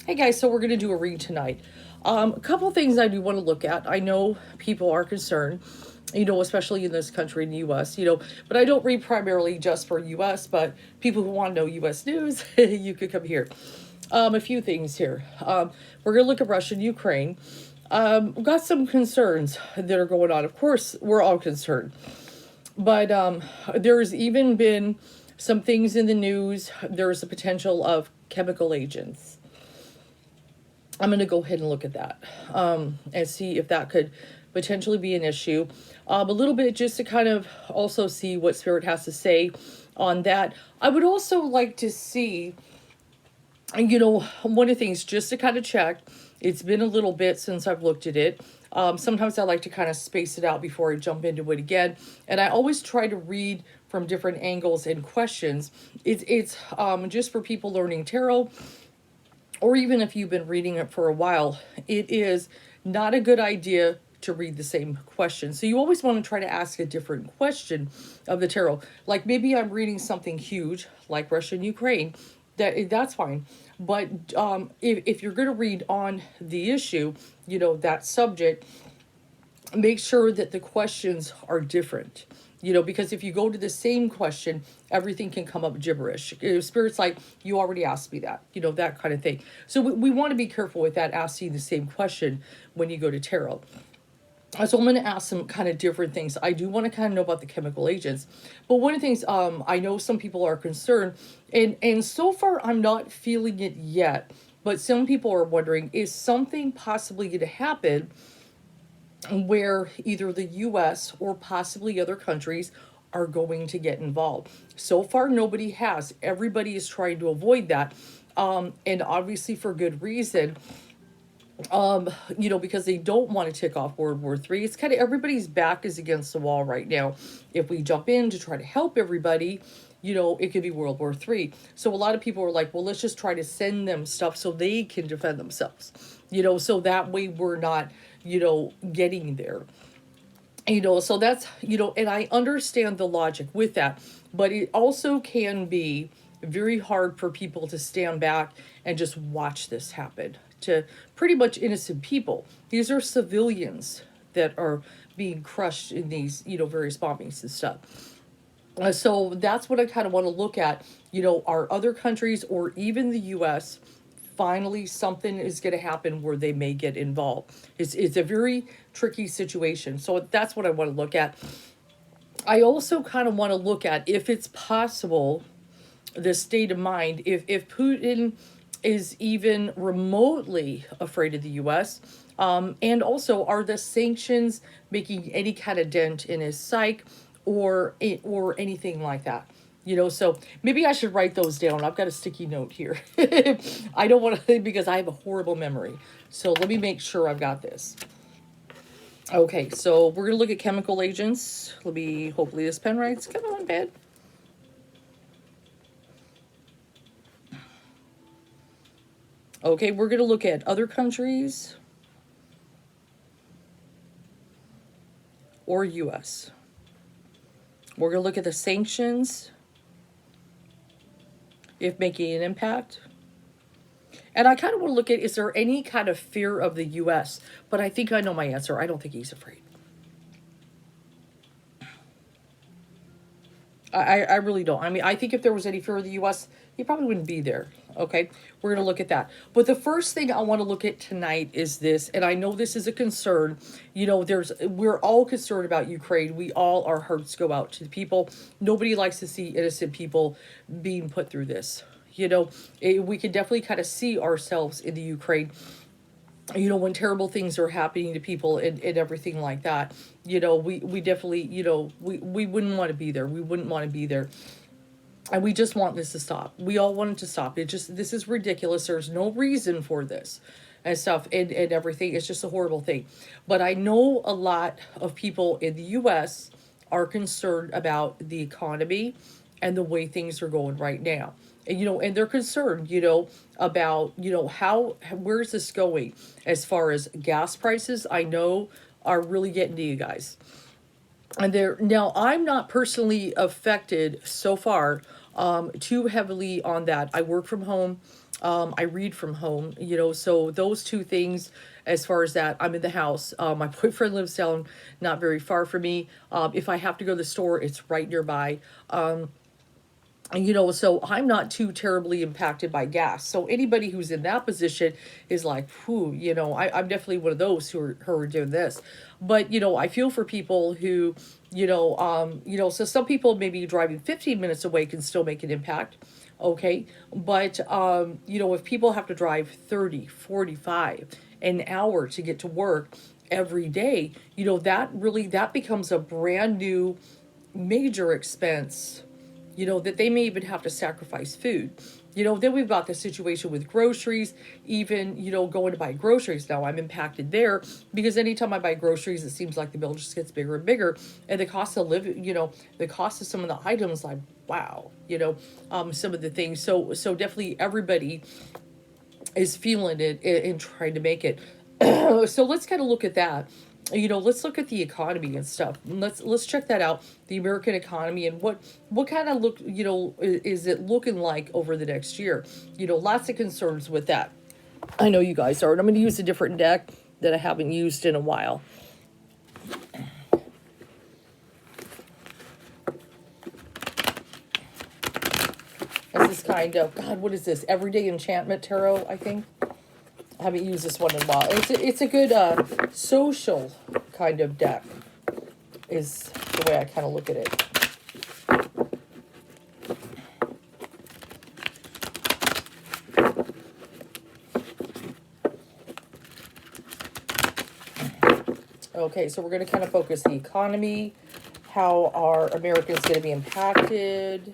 Hey guys, so we're going to do a read tonight. A couple things I do want to look at. I know people are concerned, especially in this country, in the US, but I don't read primarily just for US, but people who want to know US news, you could come here. A few things here. We're going to look at Russia and Ukraine. We've got some concerns that are going on. Of course, we're all concerned, but there's even been some things in the news. There's the potential of chemical agents. I'm going to go ahead and look at that and see if that could potentially be an issue. A little bit just to kind of also see what Spirit has to say on that. I would also like to see, one of the things just to kind of check. It's been a little bit since I've looked at it. Sometimes I like to kind of space it out before I jump into it again. And I always try to read from different angles and questions. It's just for people learning tarot, or even if you've been reading it for a while, it is not a good idea to read the same question. So you always want to try to ask a different question of the tarot. Like maybe I'm reading something huge, like Russia and Ukraine. That's fine. But if you're going to read on the issue, that subject, make sure that the questions are different. Because if you go to the same question, everything can come up gibberish. Spirit's like, you already asked me that, that kind of thing. So we want to be careful with that, asking the same question when you go to tarot. So I'm going to ask some kind of different things. I do want to kind of know about the chemical agents. But one of the things, I know some people are concerned, and so far I'm not feeling it yet. But some people are wondering, is something possibly going to happen where either the US or possibly other countries are going to get involved? So far, nobody has. Everybody is trying to avoid that. And obviously for good reason. Because they don't want to tick off World War III. It's kind of everybody's back is against the wall right now. If we jump in to try to help everybody, it could be World War III. So a lot of people are like, well, let's just try to send them stuff so they can defend themselves, so that way we're not, getting there. So that's, and I understand the logic with that, but it also can be very hard for people to stand back and just watch this happen to pretty much innocent people. These are civilians that are being crushed in these, various bombings and stuff. So that's what I kind of want to look at. Are other countries or even the US finally something is going to happen where they may get involved? It's a very tricky situation. So that's what I want to look at. I also kind of want to look at if it's possible, the state of mind, if Putin is even remotely afraid of the US. And also, are the sanctions making any kind of dent in his psyche or anything like that? So maybe I should write those down. I've got a sticky note here. I don't want to, because I have a horrible memory. So let me make sure I've got this. Okay, so we're going to look at chemical agents. Hopefully this pen writes. Come on, pen. Okay, we're going to look at other countries or US. We're going to look at the sanctions, if making an impact. And I kind of want to look at, is there any kind of fear of the US? But I think I know my answer. I don't think he's afraid. I really don't. I mean, I think if there was any fear of the US, he probably wouldn't be there. Okay, we're going to look at that. But the first thing I want to look at tonight is this, and I know this is a concern. We're all concerned about Ukraine. Our hearts go out to the people. Nobody likes to see innocent people being put through this. We can definitely kind of see ourselves in the Ukraine. When terrible things are happening to people and everything like that, we definitely, we wouldn't want to be there. We wouldn't want to be there. And we just want this to stop. We all want it to stop. This is ridiculous. There's no reason for this and stuff and everything. It's just a horrible thing. But I know a lot of people in the US are concerned about the economy and the way things are going right now. And they're concerned, about, where's this going as far as gas prices, I know are really getting to you guys. And now I'm not personally affected so far too heavily on that. I work from home. I read from home, so those two things, as far as that, I'm in the house. My boyfriend lives down not very far from me. If I have to go to the store, it's right nearby. So I'm not too terribly impacted by gas. So anybody who's in that position is like, whew, I'm definitely one of those who are doing this. But, I feel for people who, so some people maybe driving 15 minutes away can still make an impact. Okay. But, if people have to drive 30, 45 an hour to get to work every day, that becomes a brand new major expense, that they may even have to sacrifice food. Then we've got the situation with groceries, even, going to buy groceries. Now I'm impacted there because anytime I buy groceries, it seems like the bill just gets bigger and bigger. And the cost of living, the cost of some of the items, like, wow, some of the things. So definitely everybody is feeling it and trying to make it. So let's kind of look at that. Let's look at the economy and stuff. Let's check that out, the American economy, and what kind of look, is it looking like over the next year. Lots of concerns with that. I know you guys are, and I'm going to use a different deck that I haven't used in a while. This is kind of, God, what is this? Everyday Enchantment Tarot, I think. I haven't used this one in a while. It's a good social kind of deck, is the way I kind of look at it. Okay, so we're going to kind of focus the economy, how are Americans going to be impacted,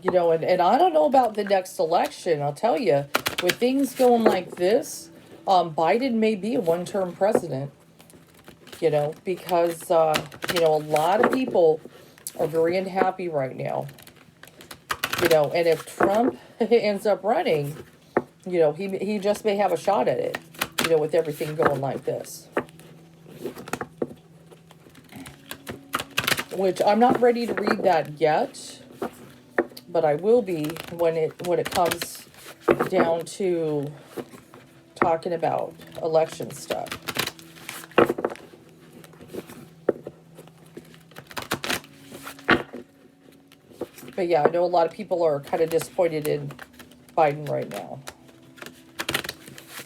and I don't know about the next election. I'll tell you, with things going like this, Biden may be a one-term president, because, a lot of people are very unhappy right now, and if Trump ends up running, he just may have a shot at it, with everything going like this. Which I'm not ready to read that yet, but I will be when it comes down to talking about election stuff. But yeah, I know a lot of people are kind of disappointed in Biden right now.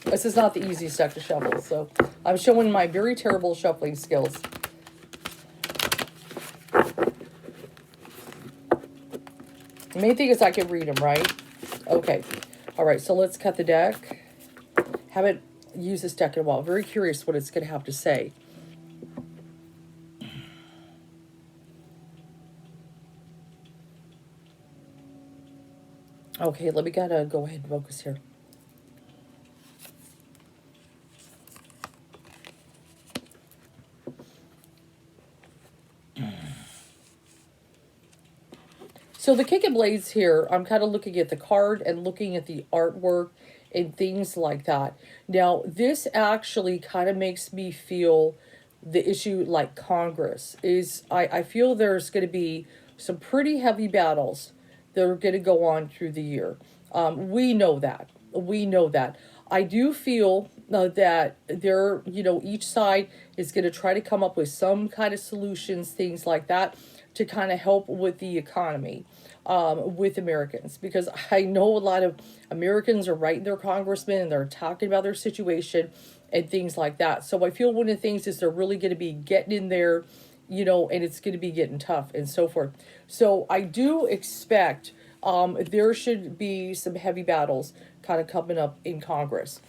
This is not the easiest deck to shuffle, so I'm showing my very terrible shuffling skills. The main thing is I can read them, right? Okay. All right, so let's cut the deck. Haven't used this deck in a while. Very curious what it's going to have to say. Okay, let me go ahead and focus here. So the King of Blades here, I'm kind of looking at the card and looking at the artwork and things like that. Now, this actually kind of makes me feel the issue like Congress is, I feel there's going to be some pretty heavy battles that are going to go on through the year. We know that. We know that. I do feel that they're, each side is going to try to come up with some kind of solutions, things like that, to kind of help with the economy, with Americans, because I know a lot of Americans are writing their congressmen and they're talking about their situation and things like that. So I feel one of the things is they're really going to be getting in there, and it's going to be getting tough and so forth. So I do expect there should be some heavy battles kind of coming up in Congress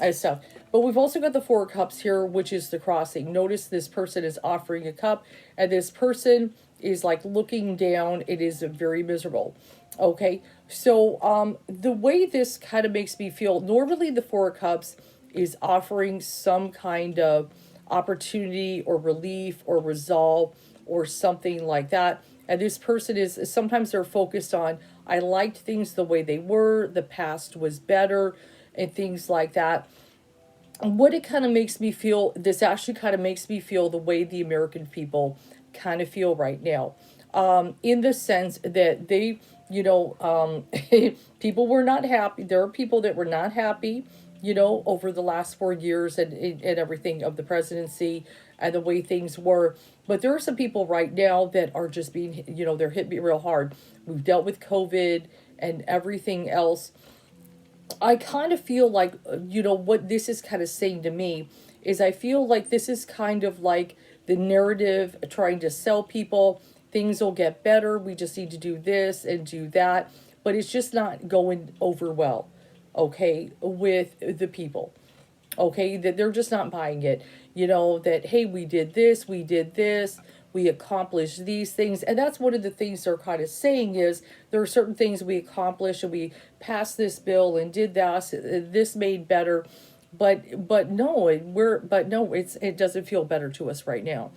and stuff. But we've also got the Four of Cups here, which is the crossing. Notice this person is offering a cup, and this person is like looking down. It is very miserable. Okay, so the way this kind of makes me feel, normally the Four of Cups is offering some kind of opportunity or relief or resolve or something like that. And this person is, sometimes they're focused on, I liked things the way they were, the past was better, and things like that. And what it kind of makes me feel, this actually kind of makes me feel the way the American people kind of feel right now. In the sense that People were not happy. There are people that were not happy, over the last 4 years and everything of the presidency and the way things were. But there are some people right now that are just being, they're hit me real hard. We've dealt with COVID and everything else. I kind of feel like, what this is kind of saying to me is I feel like this is kind of like the narrative trying to sell people things will get better. We just need to do this and do that. But it's just not going over well, okay, with the people. Okay, that they're just not buying it. That, hey, we did this, we accomplished these things. And that's one of the things they're kind of saying is there are certain things we accomplished and we passed this bill and did that, this made better. But no, it doesn't feel better to us right now.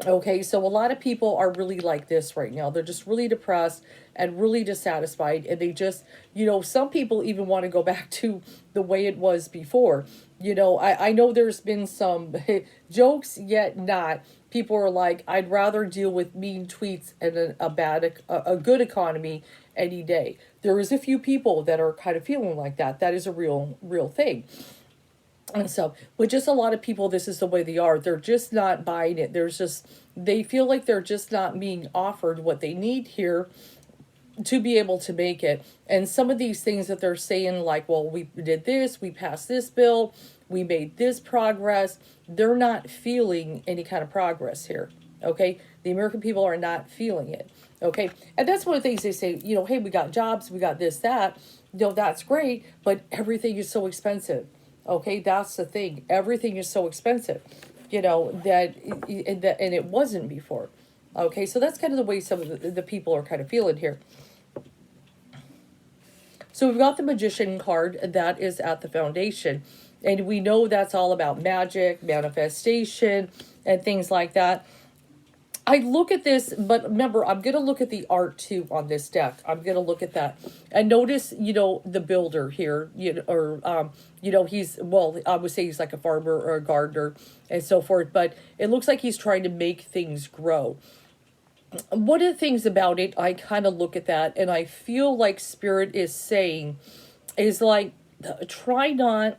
Okay, so a lot of people are really like this right now. They're just really depressed and really dissatisfied. And they just, some people even want to go back to the way it was before. I know there's been some jokes, yet not. People are like, I'd rather deal with mean tweets and a good economy any day. There is a few people that are kind of feeling like that. That is a real thing. And so, but just a lot of people, this is the way they are. They're just not buying it. They feel like they're just not being offered what they need here to be able to make it. And some of these things that they're saying, like, well, we did this, we passed this bill, we made this progress. They're not feeling any kind of progress here. Okay. The American people are not feeling it. Okay. And that's one of the things they say, hey, we got jobs, we got this, that. That's great, but everything is so expensive. Okay, that's the thing. Everything is so expensive, and it wasn't before. Okay, so that's kind of the way some of the people are kind of feeling here. So we've got the Magician card that is at the foundation, and we know that's all about magic, manifestation, and things like that. I look at this, but remember, I'm going to look at the art too on this deck. I'm going to look at that and notice, the builder here, I would say he's like a farmer or a gardener and so forth, but it looks like he's trying to make things grow. One of the things about it, I kind of look at that and I feel like Spirit is saying, is like, try not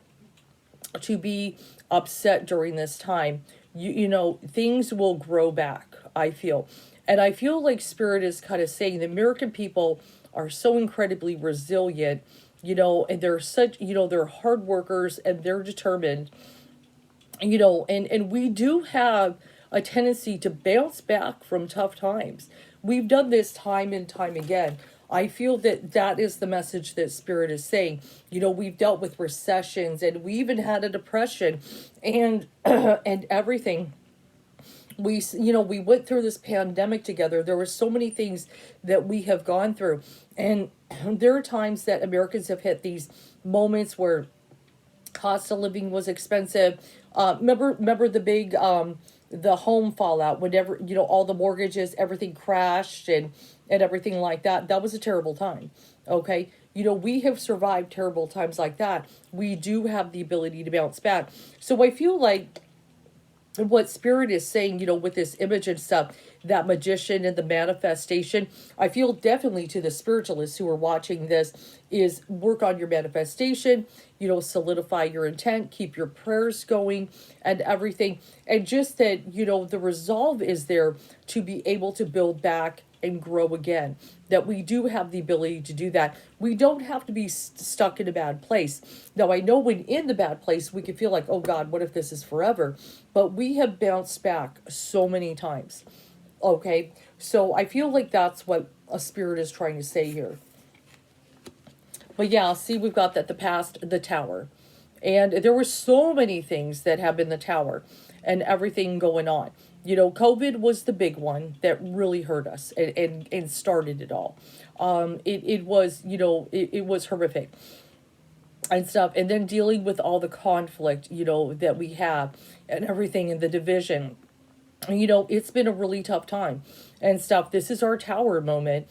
to be upset during this time. Things will grow back. I feel. And I feel like Spirit is kind of saying the American people are so incredibly resilient, and they're such, they're hard workers and they're determined, and we do have a tendency to bounce back from tough times. We've done this time and time again. I feel that is the message that Spirit is saying. We've dealt with recessions and we even had a depression and, and everything. We went through this pandemic together. There were so many things that we have gone through. And there are times that Americans have hit these moments where cost of living was expensive. Remember the big, the home fallout, whenever, all the mortgages, everything crashed and everything like that. That was a terrible time. Okay. We have survived terrible times like that. We do have the ability to bounce back. So I feel like what Spirit is saying, with this image and stuff, that magician and the manifestation, I feel definitely to the spiritualists who are watching this is work on your manifestation, solidify your intent, keep your prayers going and everything. And just that, the resolve is there to be able to build back and grow again, that we do have the ability to do that. We don't have to be stuck in a bad place. Now, I know when in the bad place, we can feel like, oh God, what if this is forever? But we have bounced back so many times. Okay, so I feel like that's what a Spirit is trying to say here. But yeah, see, we've got that the tower. And there were so many things that have been the tower and everything going on. COVID was the big one that really hurt us and started it all. It was, it was horrific and stuff. And then dealing with all the conflict, that we have and everything and the division. It's been a really tough time and stuff. This is our tower moment,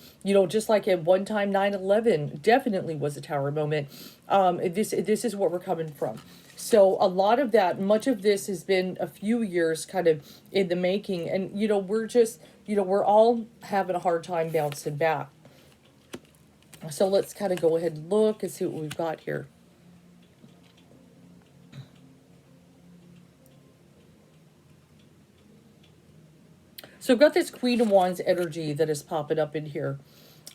just like at one time 9/11 definitely was a tower moment. This is what we're coming from. So a lot of that, much of this has been a few years kind of in the making. And, we're just, we're all having a hard time bouncing back. So let's kind of go ahead and look and see what we've got here. So I've got this Queen of Wands energy that is popping up in here.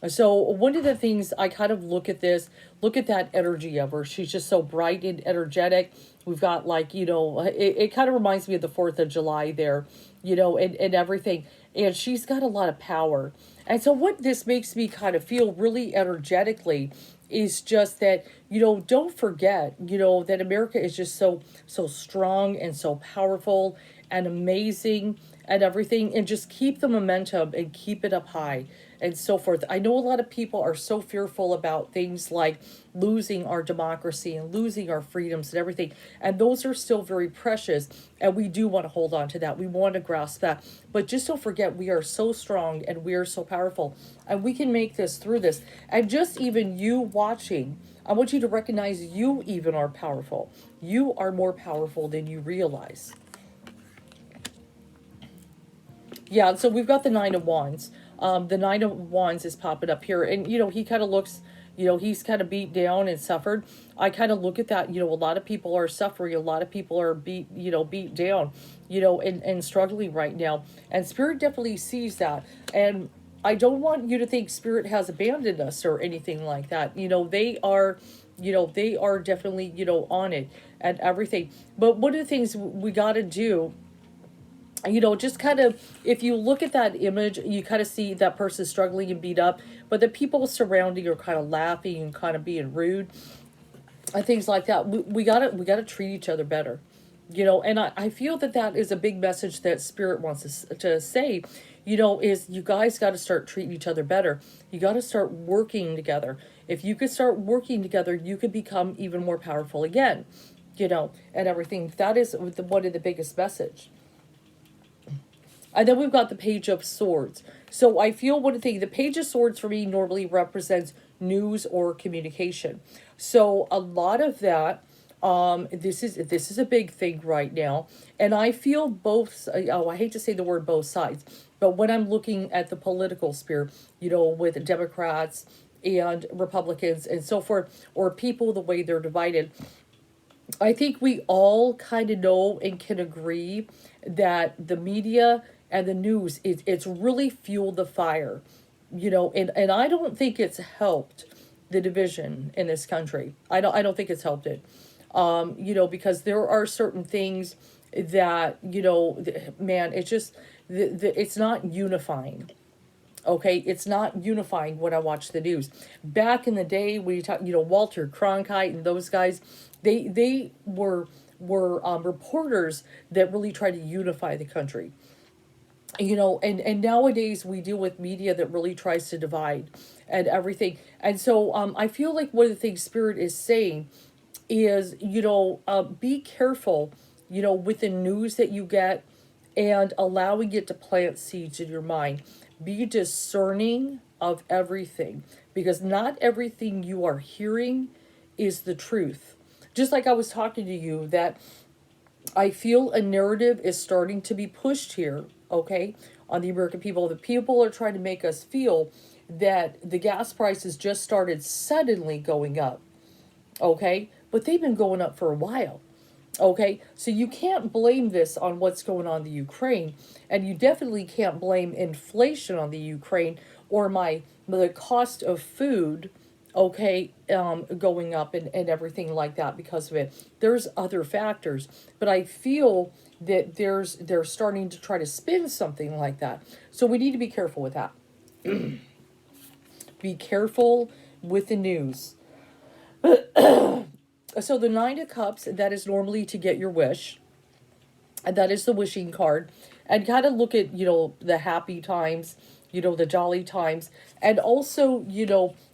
So one of the things I kind of look at that energy of her. She's just so bright and energetic. We've got like, it kind of reminds me of the 4th of July there, and everything. And she's got a lot of power. And so what this makes me kind of feel really energetically is just that, don't forget, that America is just so strong and so powerful and amazing and everything, and just keep the momentum and keep it up high and so forth. I know a lot of people are so fearful about things like losing our democracy and losing our freedoms and everything, and those are still very precious, and we do want to hold on to that. We want to grasp that, but just don't forget we are so strong and we are so powerful, and we can make this through this. And just even you watching, I want you to recognize you even are powerful. You are more powerful than you realize. Yeah, so we've got the Nine of Wands. The Nine of Wands is popping up here, and he kind of looks, he's kind of beat down and suffered. I kind of look at that. A lot of people are suffering. A lot of people are beat down, and struggling right now. And Spirit definitely sees that. And I don't want you to think Spirit has abandoned us or anything like that. They are definitely on it and everything. But one of the things we got to do, just kind of, if you look at that image, you kind of see that person struggling and beat up, but the people surrounding are kind of laughing and kind of being rude and things like that. We gotta treat each other better, and I feel that is a big message that Spirit wants us to say, is you guys got to start treating each other better. You got to start working together. If you could start working together, you could become even more powerful again, and everything. That is one of the biggest message. And then we've got the Page of Swords. So I feel one thing, the Page of Swords for me normally represents news or communication. So a lot of that, this is a big thing right now. And I feel both, I hate to say the word both sides, but when I'm looking at the political sphere, with Democrats and Republicans and so forth, or people, the way they're divided, I think we all kind of know and can agree that the media and the news, it's really fueled the fire, and I don't think it's helped the division in this country. I don't think it's helped it, because there are certain things that, man, it's just, it's not unifying. Okay, it's not unifying when I watch the news. Back in the day, when you talk, Walter Cronkite and those guys, they were reporters that really tried to unify the country. And nowadays we deal with media that really tries to divide and everything. And so I feel like one of the things Spirit is saying is, be careful, with the news that you get and allowing it to plant seeds in your mind. Be discerning of everything, because not everything you are hearing is the truth. Just like I was talking to you, that I feel a narrative is starting to be pushed here, okay, on the American people. The people are trying to make us feel that the gas prices just started suddenly going up, okay, but they've been going up for a while. Okay, so you can't blame this on what's going on in the Ukraine, and you definitely can't blame inflation on the Ukraine or the cost of food, okay, going up and everything like that because of it. There's other factors, but I feel that they're starting to try to spin something like that. So we need to be careful with that. Be careful with the news. So the Nine of Cups, that is normally to get your wish. And that is the wishing card. And kind of look at, the happy times, the jolly times. And also,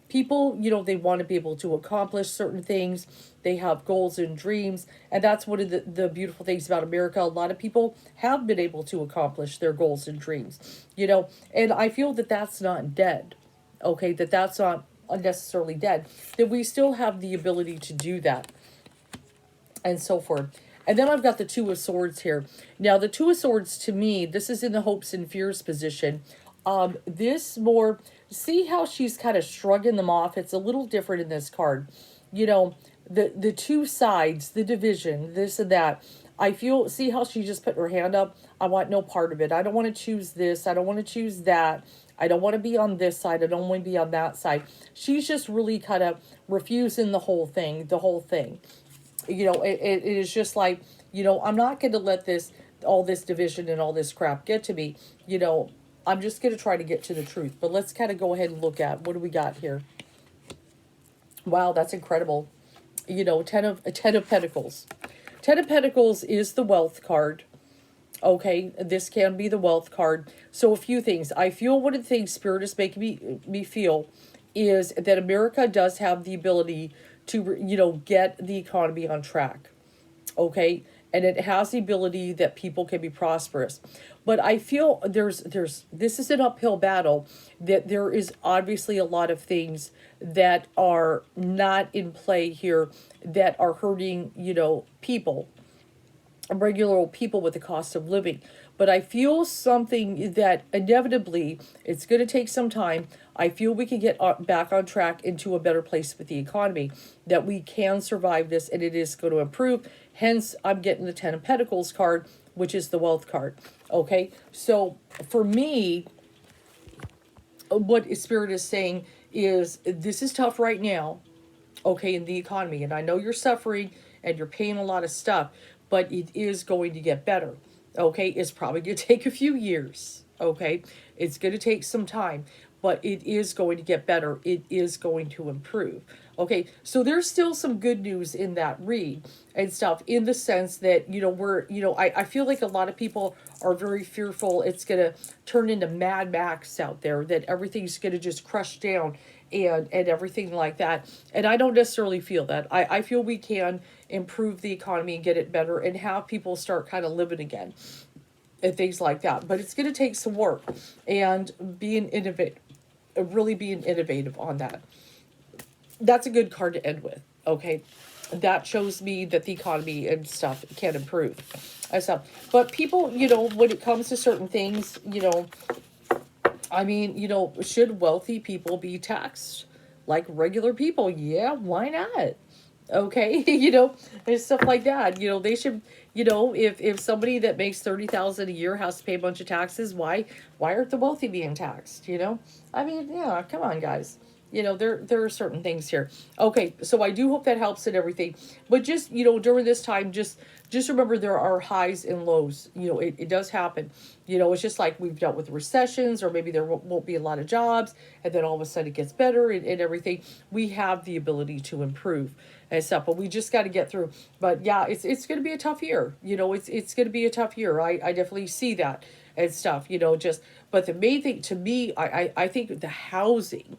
people, they want to be able to accomplish certain things. They have goals and dreams. And that's one of the beautiful things about America. A lot of people have been able to accomplish their goals and dreams, And I feel that that's not dead. Okay, that's not unnecessarily dead, that we still have the ability to do that and so forth. And then I've got the Two of Swords here. Now the Two of Swords, to me, this is in the hopes and fears position. This more see how she's kind of shrugging them off? It's a little different in this card. You know, the two sides, the division, this and that. I feel, see how she just put her hand up? I want no part of it. I don't want to choose this. I don't want to choose that. I don't want to be on this side. I don't want to be on that side. She's just really kind of refusing the whole thing, You know, it is just like, you know, I'm not going to let this, all this division and all this crap get to me. You know, I'm just going to try to get to the truth. But let's kind of go ahead and look at, what do we got here? Wow, that's incredible. You know, Ten of Pentacles. Ten of Pentacles is the wealth card. Okay, this can be the wealth card. So a few things. I feel one of the things Spirit is making me feel is that America does have the ability to, you know, get the economy on track. Okay, and it has the ability that people can be prosperous. But I feel this is an uphill battle, that there is obviously a lot of things that are not in play here that are hurting, you know, people, regular old people, with the cost of living. But I feel something that inevitably, it's going to take some time. I feel we can get back on track into a better place with the economy, that we can survive this and it is going to improve. Hence, I'm getting the Ten of Pentacles card, which is the wealth card. Okay, so for me, what Spirit is saying is, this is tough right now, okay, in the economy. And I know you're suffering and you're paying a lot of stuff, but it is going to get better. Okay, it's probably going to take a few years. Okay, it's going to take some time, but it is going to get better. It is going to improve. Okay, so there's still some good news in that read and stuff, in the sense that, you know, I feel like a lot of people are very fearful it's going to turn into Mad Max out there, that everything's going to just crush down and everything like that. And I don't necessarily feel that. I feel we can improve the economy and get it better and have people start kind of living again and things like that. But it's going to take some work and really being innovative on that. That's a good card to end with. Okay, that shows me that the economy and stuff can improve and stuff. But people, you know, when it comes to certain things, you know, I mean, you know, should wealthy people be taxed like regular people? Yeah, why not? Okay, you know, and stuff like that. You know, they should, you know, if somebody that makes 30,000 a year has to pay a bunch of taxes, why aren't the wealthy being taxed? You know, I mean, yeah, come on, guys. You know, there are certain things here. Okay, so I do hope that helps and everything. But just, you know, during this time, just remember there are highs and lows. You know, it does happen. You know, it's just like we've dealt with recessions, or maybe there won't be a lot of jobs, and then all of a sudden it gets better and everything. We have the ability to improve and stuff, but we just got to get through. But yeah, it's going to be a tough year. You know, it's going to be a tough year. I definitely see that and stuff, you know, just, but the main thing to me, I think the housing,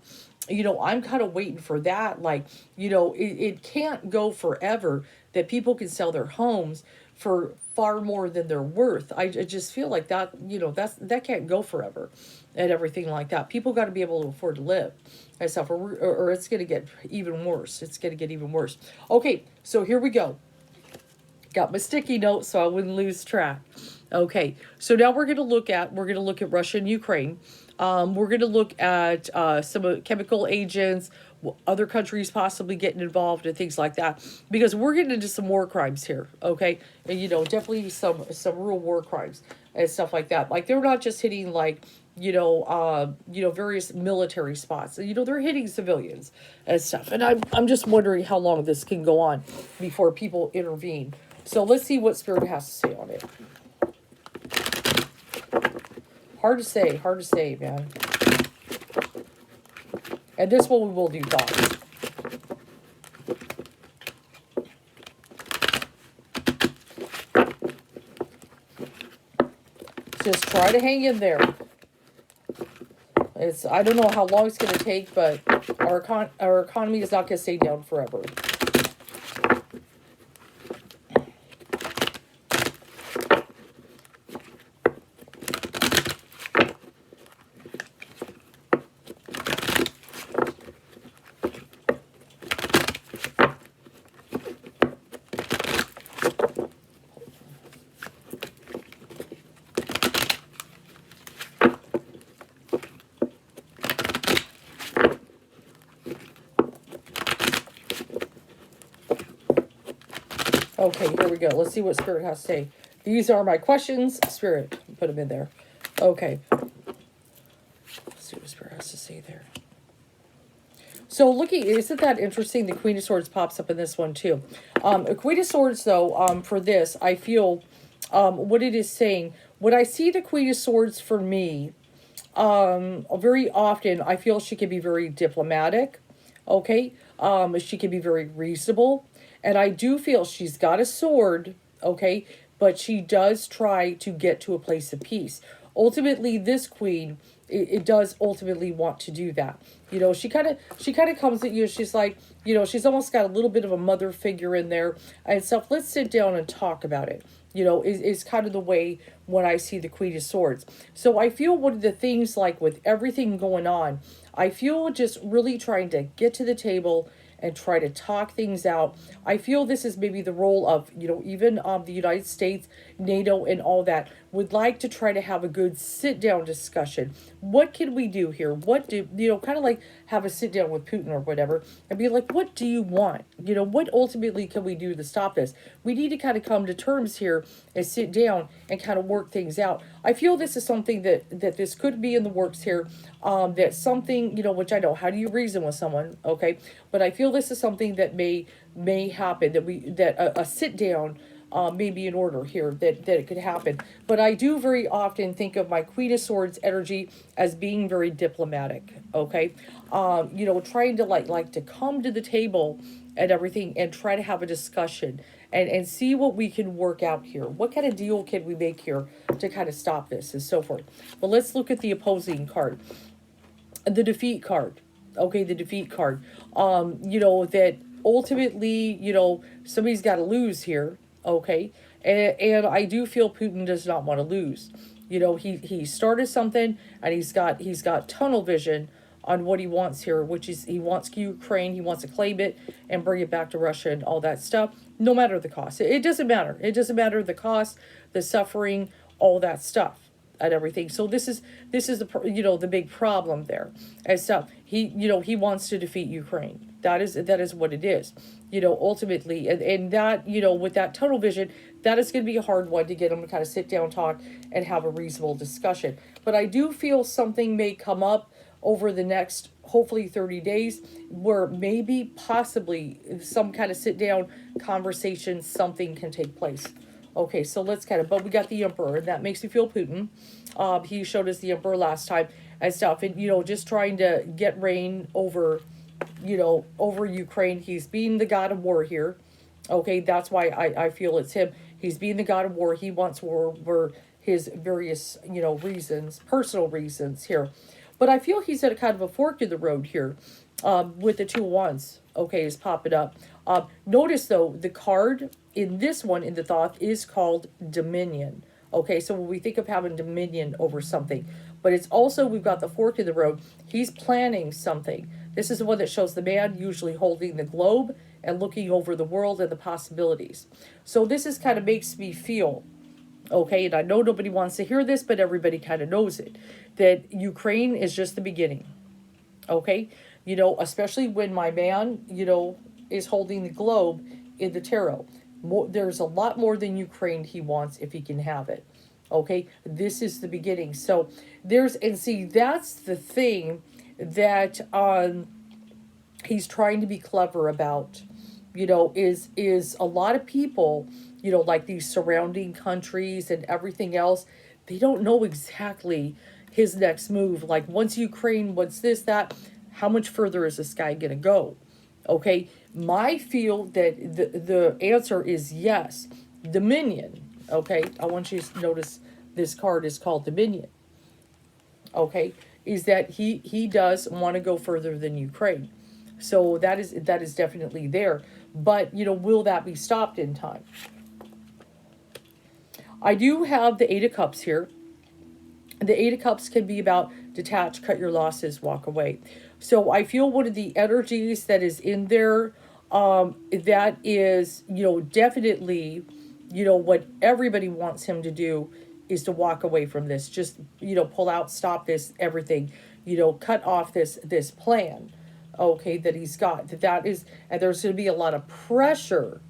you know, I'm kind of waiting for that. Like, you know, it can't go forever that people can sell their homes for far more than they're worth. I just feel like that, you know, that can't go forever and everything like that. People got to be able to afford to live and stuff, or it's going to get even worse. It's going to get even worse. Okay, so here we go. Got my sticky notes so I wouldn't lose track. Okay, so now we're going to look at Russia and Ukraine. We're going to look at some chemical agents, other countries possibly getting involved and things like that, because we're getting into some war crimes here, okay? And, you know, definitely some real war crimes and stuff like that. Like, they're not just hitting, like, various military spots. You know, they're hitting civilians and stuff. And I'm just wondering how long this can go on before people intervene. So let's see what Spirit has to say on it. Hard to say, man. And this one we will do thoughts. Just try to hang in there. I don't know how long it's going to take, but our economy is not going to stay down forever. Okay, here we go. Let's see what Spirit has to say. These are my questions. Spirit, put them in there. Okay. Let's see what Spirit has to say there. So looking, isn't that interesting? The Queen of Swords pops up in this one too. A Queen of Swords, though, for this, I feel what it is saying. When I see the Queen of Swords for me, very often I feel she can be very diplomatic. Okay, she can be very reasonable, and I do feel she's got a sword. Okay, but she does try to get to a place of peace. Ultimately, this queen, it does ultimately want to do that. You know, she kind of comes at you. She's like, you know, she's almost got a little bit of a mother figure in there and stuff. Let's sit down and talk about it. You know, is kind of the way when I see the Queen of Swords. So I feel one of the things, like with everything going on, I feel just really trying to get to the table and try to talk things out. I feel this is maybe the role of, you know, even the United States, NATO, and all that would like to try to have a good sit down discussion. What can we do here? What do, you know, kind of like have a sit down with Putin or whatever and be like, what do you want? You know, what ultimately can we do to stop this? We need to kind of come to terms here and sit down and kind of work things out. I feel this is something that this could be in the works here. That something, you know, which I know, how do you reason with someone? Okay. But I feel this is something that may happen, that a sit down may be in order here, that it could happen. But I do very often think of my Queen of Swords energy as being very diplomatic. Okay. You know, trying to like to come to the table and everything and try to have a discussion and see what we can work out here. What kind of deal can we make here to kind of stop this and so forth. But let's look at the opposing card. The defeat card. Okay, the defeat card. You know, that ultimately, you know, somebody's got to lose here. Okay. And I do feel Putin does not want to lose. You know, he started something and he's got tunnel vision on what he wants here, which is he wants Ukraine, he wants to claim it and bring it back to Russia and all that stuff, no matter the cost. It doesn't matter. It doesn't matter the cost, the suffering, all that stuff and everything. So this is the, you know, the big problem there and stuff. He wants to defeat Ukraine. That is what it is. You know, ultimately, and that, you know, with that tunnel vision, that is going to be a hard one to get them to kind of sit down, talk, and have a reasonable discussion. But I do feel something may come up over the next, hopefully 30 days, where maybe possibly some kind of sit down conversation, something can take place. Okay, so let's kind of, but we got the Emperor, and that makes me feel Putin. He showed us the Emperor last time and stuff, and, you know, just trying to get reign over, you know, over Ukraine. He's being the god of war here. Okay, that's why I feel it's him. He's being the god of war. He wants war for his various, you know, reasons, personal reasons here. But I feel he's at a kind of a fork in the road here, with the two wands. Okay, is popping up. Notice though, the card in this one in the Thoth is called Dominion. Okay, so when we think of having dominion over something, but it's also, we've got the fork in the road. He's planning something. This is the one that shows the man usually holding the globe and looking over the world and the possibilities. So this is kind of makes me feel, okay, and I know nobody wants to hear this, but everybody kind of knows it, that Ukraine is just the beginning. Okay, you know, especially when my man, you know, is holding the globe in the tarot. There's a lot more than Ukraine he wants if he can have it. Okay, this is the beginning. So and see, that's the thing that he's trying to be clever about. You know, is a lot of people, you know, like these surrounding countries and everything else, they don't know exactly his next move. Like, once Ukraine, once this, that, how much further is this guy gonna go? Okay, my feel that the answer is yes. Dominion. Okay, I want you to notice this card is called Dominion. Okay, is that he does want to go further than Ukraine. So that is definitely there. But, you know, will that be stopped in time? I do have the Eight of Cups here. The Eight of Cups can be about detach, cut your losses, walk away. So I feel one of the energies that is in there, that is, you know, definitely, you know, what everybody wants him to do is to walk away from this. Just, you know, pull out, stop this, everything, you know, cut off this plan, okay, that he's got. That is, and there's going to be a lot of pressure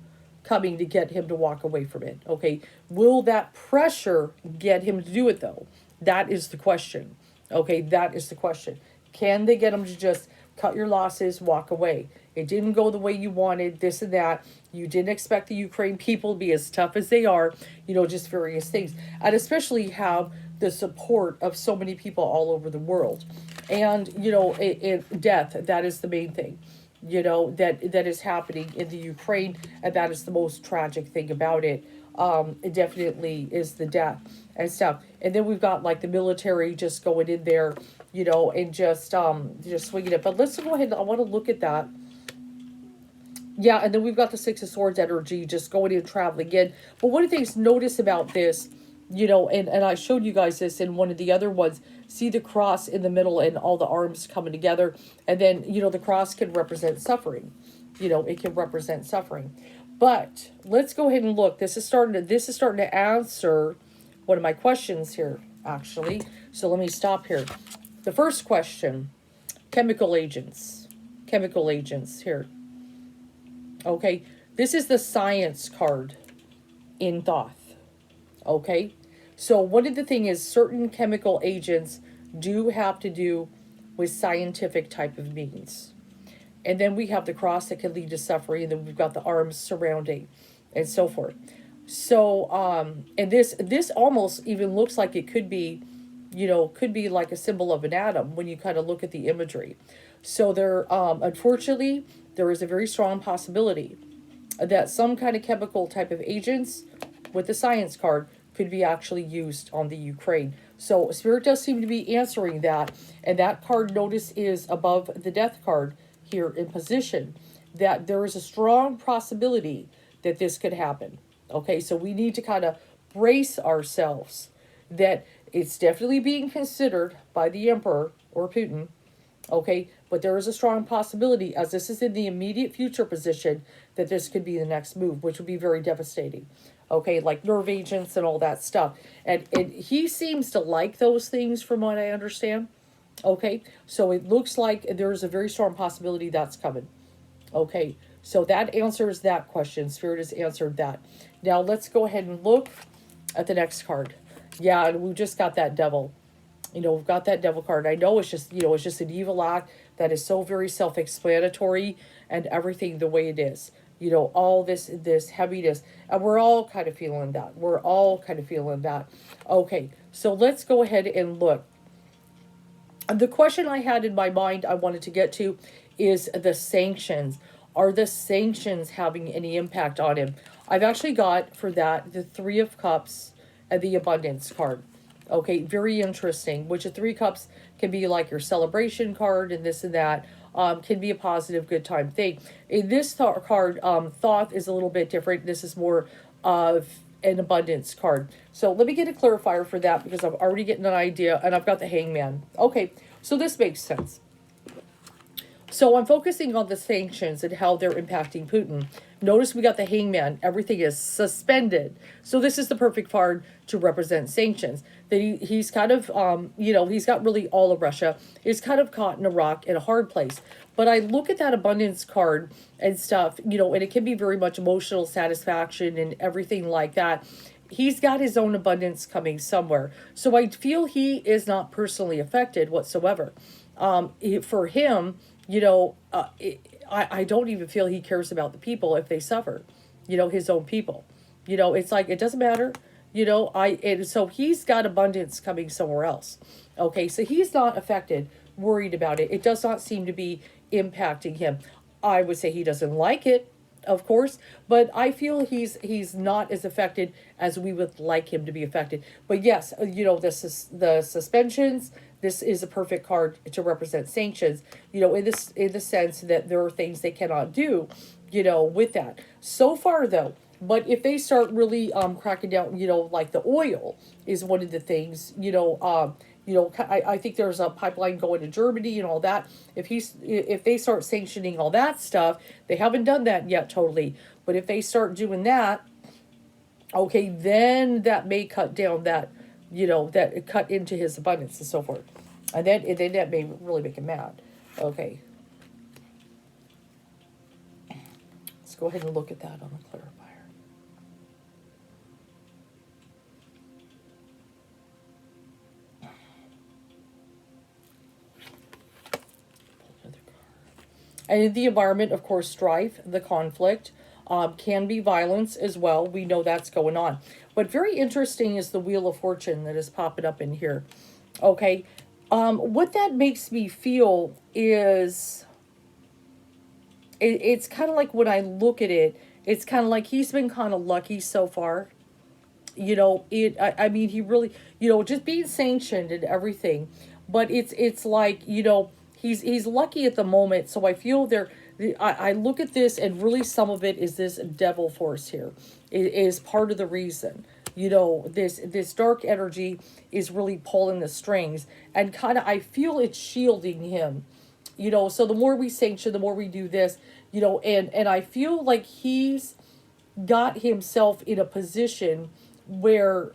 coming to get him to walk away from it. Okay, will that pressure get him to do it though? That is the question. Okay, that is the question. Can they get him to just cut your losses, walk away? It didn't go the way you wanted, this and that. You didn't expect the Ukraine people to be as tough as they are, just various things. And especially have the support of so many people all over the world. And, death, that is the main thing, that is happening in the Ukraine. And that is the most tragic thing about it. It definitely is the death and stuff. And then we've got like the military just going in there, and just swinging it. But let's go ahead. I want to look at that. Yeah, and then we've got the Six of Swords energy just going in, traveling in. But one of the things notice about this, and I showed you guys this in one of the other ones. See the cross in the middle and all the arms coming together. And then, the cross can represent suffering. It can represent suffering. But let's go ahead and look. This is starting to answer one of my questions here, actually. So let me stop here. The first question, chemical agents. Chemical agents here. Okay, this is the science card in Thoth. Okay, so one of the things is certain chemical agents do have to do with scientific type of means. And then we have the cross that can lead to suffering, and then we've got the arms surrounding and so forth. So, and this almost even looks like it could be, could be like a symbol of an atom when you kind of look at the imagery. So there, unfortunately, there is a very strong possibility that some kind of chemical type of agents with the science card could be actually used on the Ukraine. So Spirit does seem to be answering that. And that card, notice, is above the death card here in position. That there is a strong possibility that this could happen. Okay, so we need to kind of brace ourselves that it's definitely being considered by the Emperor or Putin. Okay, but there is a strong possibility, as this is in the immediate future position, that this could be the next move, which would be very devastating. Okay, like nerve agents and all that stuff. And he seems to like those things from what I understand. Okay, so it looks like there's a very strong possibility that's coming. Okay, so that answers that question. Spirit has answered that. Now let's go ahead and look at the next card. Yeah, and we just got that devil. We've got that devil card. I know it's just, it's just an evil act that is so very self-explanatory and everything the way it is. All this heaviness. And we're all kind of feeling that. We're all kind of feeling that. Okay, so let's go ahead and look. The question I had in my mind I wanted to get to is the sanctions. Are the sanctions having any impact on him? I've actually got for that the Three of Cups and the Abundance card. Okay, very interesting. Which the Three Cups can be like your celebration card and this and that. Can be a positive, good time thing. In this card, Thoth is a little bit different. This is more of an abundance card. So let me get a clarifier for that because I'm already getting an idea, and I've got the Hangman. Okay, so this makes sense. So I'm focusing on the sanctions and how they're impacting Putin. Notice we got the Hangman. Everything is suspended. So this is the perfect card to represent sanctions. That he's kind of, he's got really all of Russia. He's kind of caught in a rock in a hard place. But I look at that abundance card and stuff, and it can be very much emotional satisfaction and everything like that. He's got his own abundance coming somewhere. So I feel he is not personally affected whatsoever. For him, I don't even feel he cares about the people if they suffer, his own people. It's like, it doesn't matter, so he's got abundance coming somewhere else. Okay, so he's not affected, worried about it. It does not seem to be impacting him. I would say he doesn't like it, of course, but I feel he's not as affected as we would like him to be affected. But yes, this is the suspensions. This is a perfect card to represent sanctions, in the sense that there are things they cannot do, with that. So far, though, but if they start really cracking down, like the oil is one of the things, I think there's a pipeline going to Germany and all that. If they start sanctioning all that stuff, they haven't done that yet totally. But if they start doing that, okay, then that may cut down that, that cut into his abundance and so forth. And then that may really make him mad. Okay. Let's go ahead and look at that on the clarifier. And in the environment, of course, strife, the conflict, can be violence as well. We know that's going on. But very interesting is the Wheel of Fortune that is popping up in here. Okay. What that makes me feel is it's kind of like when I look at it, it's kind of like he's been kind of lucky so far. I mean, he really, just being sanctioned and everything. But it's like, he's lucky at the moment. So I feel there, I look at this and really some of it is this devil force here. It is part of the reason. This dark energy is really pulling the strings, and kind of I feel it's shielding him. So the more we sanction, the more we do this, and I feel like he's got himself in a position where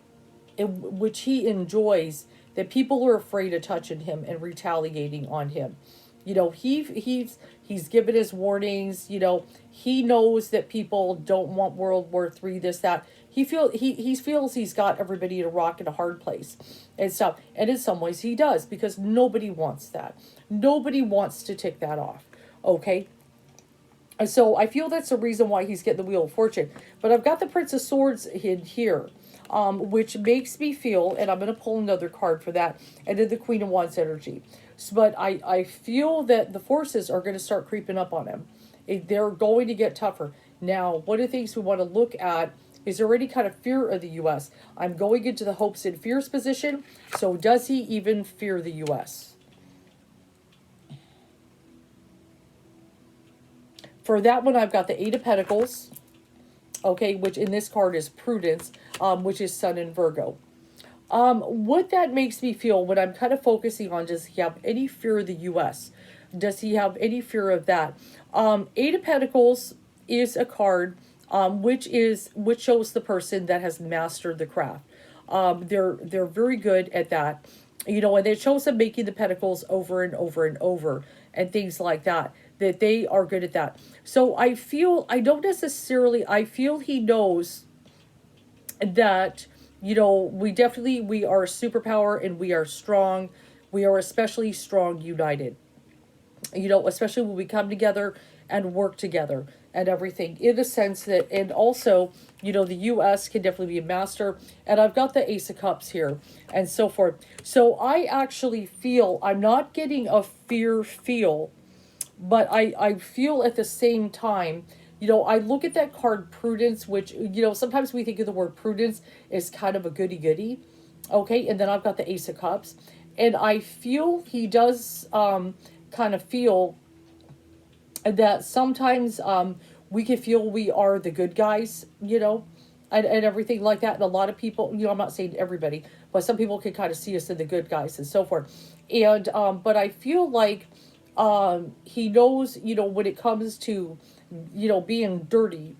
which he enjoys, that people are afraid of touching him and retaliating on him. He's given his warnings. He knows that people don't want World War III, this, that. He feels he's got everybody in a rock and a hard place and stuff. And in some ways he does, because nobody wants that. Nobody wants to tick that off. Okay? And so I feel that's the reason why he's getting the Wheel of Fortune. But I've got the Prince of Swords in here, which makes me feel, and I'm going to pull another card for that, and then the Queen of Wands energy. But I feel that the forces are going to start creeping up on him. They're going to get tougher. Now, one of the things we want to look at is there any kind of fear of the U.S.? I'm going into the hopes and fears position. So does he even fear the U.S.? For that one, I've got the Eight of Pentacles, okay, which in this card is Prudence, which is Sun in Virgo. What that makes me feel when I'm kind of focusing on, does he have any fear of the U.S.? Does he have any fear of that? Eight of Pentacles is a card which shows the person that has mastered the craft. They're very good at that, and it shows them making the pentacles over and over and over and things like that. That they are good at that. So I feel he knows that, we are a superpower and we are strong. We are especially strong united. Especially when we come together and work together and everything, in a sense that, and also, the U.S. can definitely be a master. And I've got the Ace of Cups here and so forth. So I actually feel, I'm not getting a fear feel, but I feel at the same time, I look at that card Prudence, which, sometimes we think of the word prudence as kind of a goody-goody. Okay, and then I've got the Ace of Cups. And I feel he does kind of feel that sometimes we can feel we are the good guys, and everything like that. And a lot of people, I'm not saying everybody, but some people can kind of see us as the good guys and so forth. And, but I feel like he knows, when it comes to, being dirty,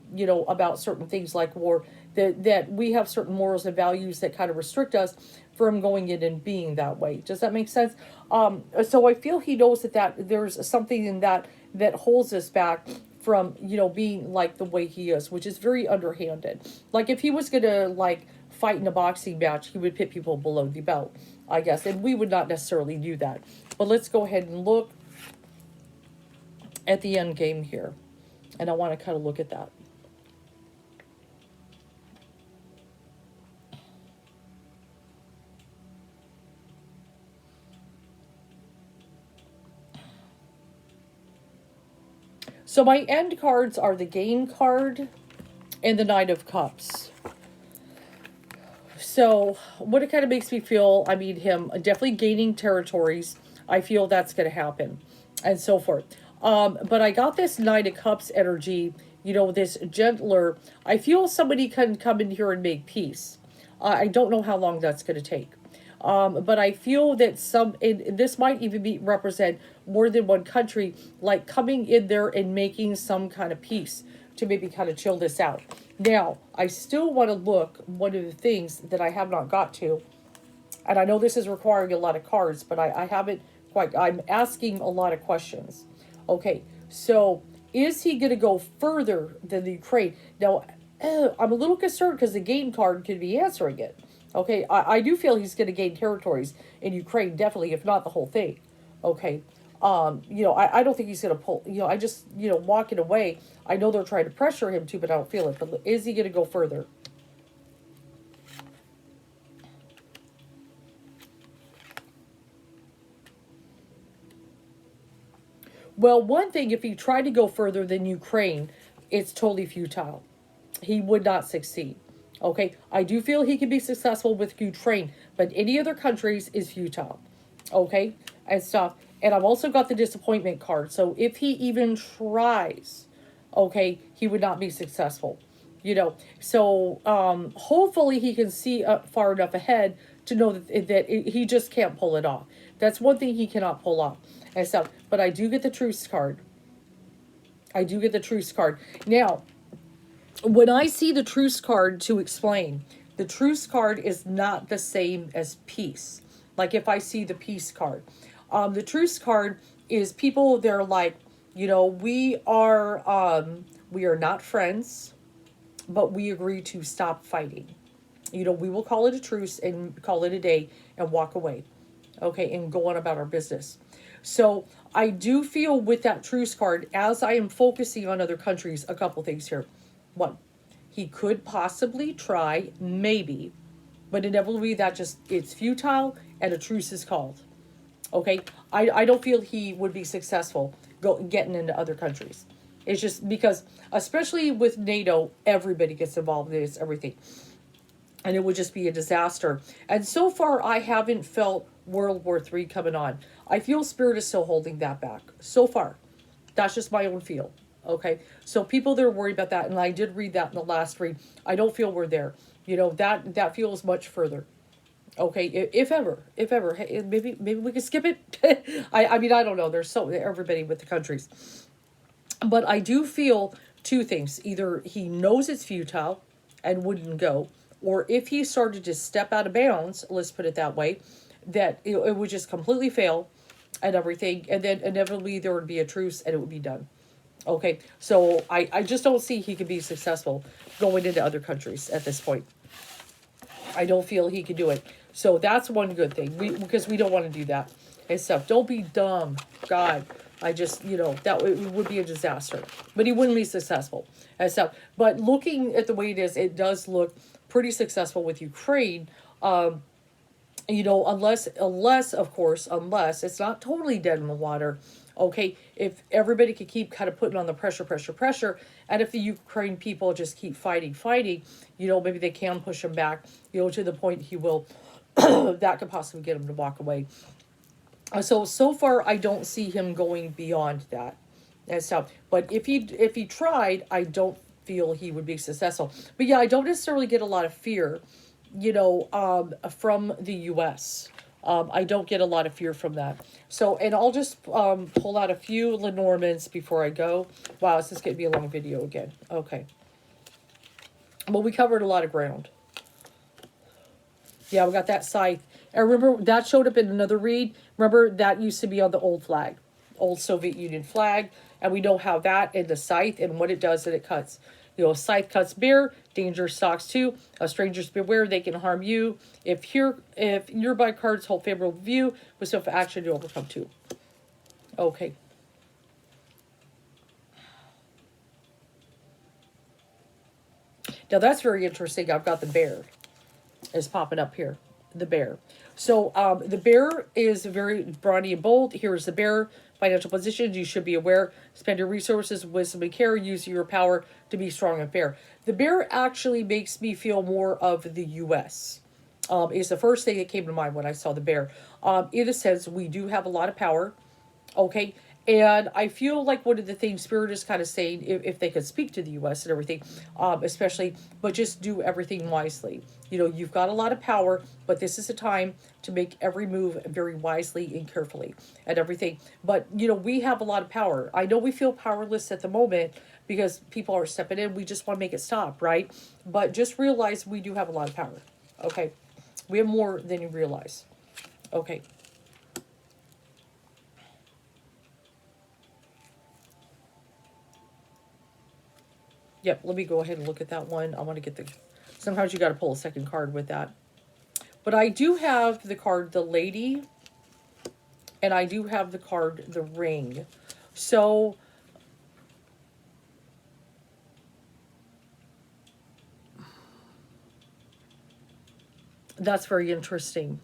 about certain things like war, that we have certain morals and values that kind of restrict us from going in and being that way. Does that make sense? So I feel he knows that there's something in that holds us back from, being like the way he is, which is very underhanded. Like if he was going to fight in a boxing match, he would pit people below the belt, I guess. And we would not necessarily do that. But let's go ahead and look at the end game here. And I want to kind of look at that. So my end cards are the Gain card and the Knight of Cups. So what it kind of makes me feel, I mean, him definitely gaining territories. I feel that's going to happen and so forth. But I got this Knight of Cups energy, this gentler. I feel somebody can come in here and make peace. I don't know how long that's going to take. But I feel that this might even represent more than one country, like coming in there and making some kind of peace to maybe kind of chill this out. Now, I still want to look, one of the things that I have not got to, and I know this is requiring a lot of cards, but I haven't quite, I'm asking a lot of questions. Okay, so is he going to go further than the Ukraine? Now, I'm a little concerned because the Gain card could be answering it. Okay, I do feel he's going to gain territories in Ukraine, definitely, if not the whole thing. Okay, You know, I don't think he's going to pull, you know, I just, you know, walking away. I know they're trying to pressure him to, but I don't feel it. But is he going to go further? Well, one thing, if he tried to go further than Ukraine, it's totally futile. He would not succeed. Okay, I do feel he can be successful with Ukraine, but any other countries is futile. Okay, and stuff. And I've also got the disappointment card. So if he even tries, okay, he would not be successful. You know, so hopefully he can see far enough ahead to know that he just can't pull it off. That's one thing he cannot pull off and stuff. But I do get the truce card. I do get the truce card. Now, when I see the truce card, to explain, the truce card is not the same as peace. Like if I see the peace card, the truce card is people. They're like, you know, we are not friends, but we agree to stop fighting. You know, we will call it a truce and call it a day and walk away. Okay, and go on about our business. So I do feel with that truce card, as I am focusing on other countries, a couple things here. One, he could possibly try, maybe, but inevitably that just, it's futile and a truce is called. Okay, I don't feel he would be successful getting into other countries. It's just because, especially with NATO, everybody gets involved in this, everything. And it would just be a disaster. And so far, I haven't felt World War III coming on. I feel Spirit is still holding that back. So far. That's just my own feel. Okay? So people, they're worried about that. And I did read that in the last read. I don't feel we're there. You know, that feels much further. Okay? If ever. Hey, maybe we can skip it. I mean, I don't know. There's so everybody with the countries. But I do feel two things. Either he knows it's futile and wouldn't go, or if he started to step out of bounds, let's put it that way, that it would just completely fail and everything, and then inevitably there would be a truce and it would be done. Okay, so I just don't see he could be successful going into other countries at this point. I don't feel he could do it. So that's one good thing, because we don't want to do that and stuff. Don't be dumb. God, I just, you know, that would be a disaster. But he wouldn't be successful and stuff. But looking at the way it is, it does look pretty successful with Ukraine. You know, unless of course, unless it's not totally dead in the water. Okay, if everybody could keep kind of putting on the pressure, and if the Ukraine people just keep fighting, you know, maybe they can push him back, you know, to the point he will, that could possibly get him to walk away. So far, I don't see him going beyond that and stuff. But if he tried, I don't feel he would be successful. But yeah, I don't necessarily get a lot of fear, you know, from the U.S. I don't get a lot of fear from that. So, and I'll just pull out a few Lenormands before I go. Wow, this is going to be a long video again. Okay. Well, we covered a lot of ground. Yeah, we got that scythe. And remember, that showed up in another read. Remember, that used to be on the old flag. Old Soviet Union flag. And we know how that and the scythe and what it does and it cuts. You know, a scythe cuts bear, danger stalks too. A strangers beware, they can harm you. If nearby cards hold favorable view, with swift action to overcome too. Okay. Now that's very interesting. I've got the bear is popping up here. The bear. So the bear is very brawny and bold. Here's the bear. Financial positions, you should be aware. Spend your resources, wisdom, and care. Use your power to be strong and fair. The bear actually makes me feel more of the U.S. Is the first thing that came to mind when I saw the bear. In a sense, we do have a lot of power. Okay. And I feel like one of the things Spirit is kind of saying, if they could speak to the U.S. and everything, especially, but just do everything wisely. You know, you've got a lot of power, but this is a time to make every move very wisely and carefully and everything. But, you know, we have a lot of power. I know we feel powerless at the moment because people are stepping in. We just want to make it stop, right? But just realize we do have a lot of power. Okay. We have more than you realize. Okay. Yep, let me go ahead and look at that one. I want to get the... Sometimes you got to pull a second card with that. But I do have the card, the Lady And I do have the card, the Ring. So that's very interesting.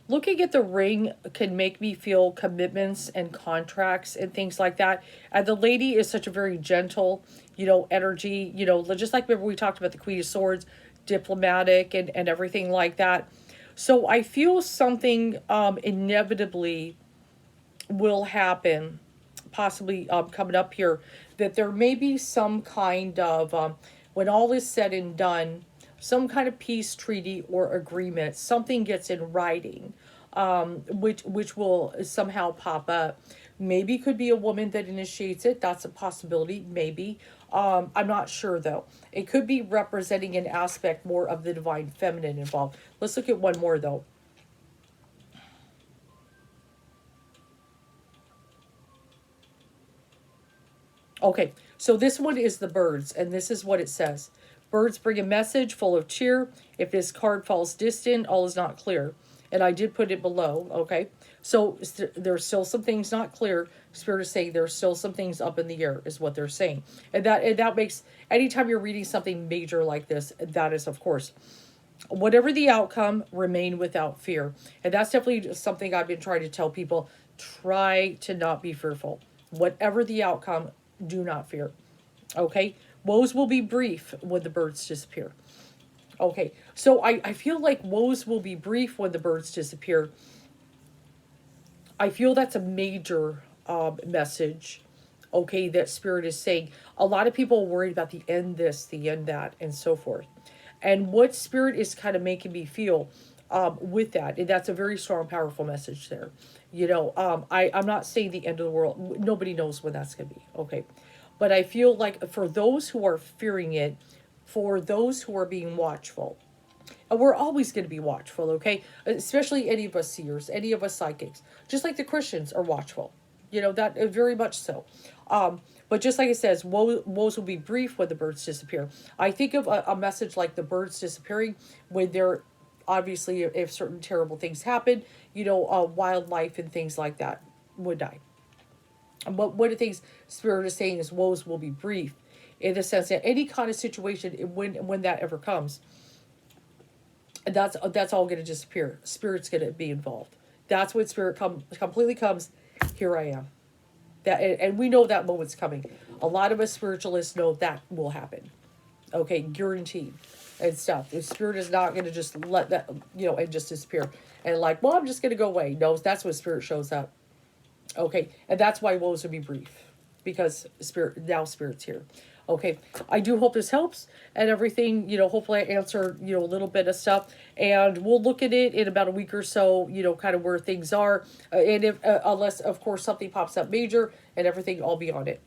Looking at the Ring can make me feel commitments and contracts and things like that. And the lady is such a very gentle, energy, just like remember we talked about the Queen of Swords, diplomatic and everything like that. So I feel something inevitably will happen, possibly coming up here, that there may be some kind of, when all is said and done, some kind of peace treaty or agreement, something gets in writing, which will somehow pop up. Maybe could be a woman that initiates it. That's a possibility. Maybe. I'm not sure though. It could be representing an aspect more of the divine feminine involved. Let's look at one more though. Okay, so this one is the birds, and this is what it says. Birds bring a message full of cheer. If this card falls distant, all is not clear. And I did put it below, okay? So there's still some things not clear. Spirit is saying there's still some things up in the air, is what they're saying. And that makes, anytime you're reading something major like this, that is, of course, whatever the outcome, remain without fear. And that's definitely something I've been trying to tell people. Try to not be fearful. Whatever the outcome, do not fear. Okay? Woes will be brief when the birds disappear. Okay, so I feel like woes will be brief when the birds disappear. I feel that's a major message, okay, that Spirit is saying. A lot of people are worried about the end this, the end that, and so forth. And what Spirit is kind of making me feel with that, and that's a very strong, powerful message there. I'm not saying the end of the world. Nobody knows when that's going to be, okay? But I feel like for those who are fearing it, for those who are being watchful, and we're always going to be watchful, okay? Especially any of us seers, any of us psychics, just like the Christians are watchful, that very much so. But just like it says, woes will be brief when the birds disappear. I think of a message like the birds disappearing when they're obviously, if certain terrible things happen, wildlife and things like that would die. But one of the things Spirit is saying is woes will be brief, in the sense that any kind of situation, when that ever comes, that's all going to disappear. Spirit's going to be involved. That's when Spirit completely comes. Here I am. That, and we know that moment's coming. A lot of us spiritualists know that will happen. Okay, guaranteed and stuff. The Spirit is not going to just let that, and just disappear. And like, well, I'm just going to go away. No, that's when Spirit shows up. Okay, and that's why woes will be brief, because Spirit's here. Okay, I do hope this helps and everything. Hopefully I answer a little bit of stuff, and we'll look at it in about a week or so. Kind of where things are, and if unless of course something pops up major and everything, I'll be on it.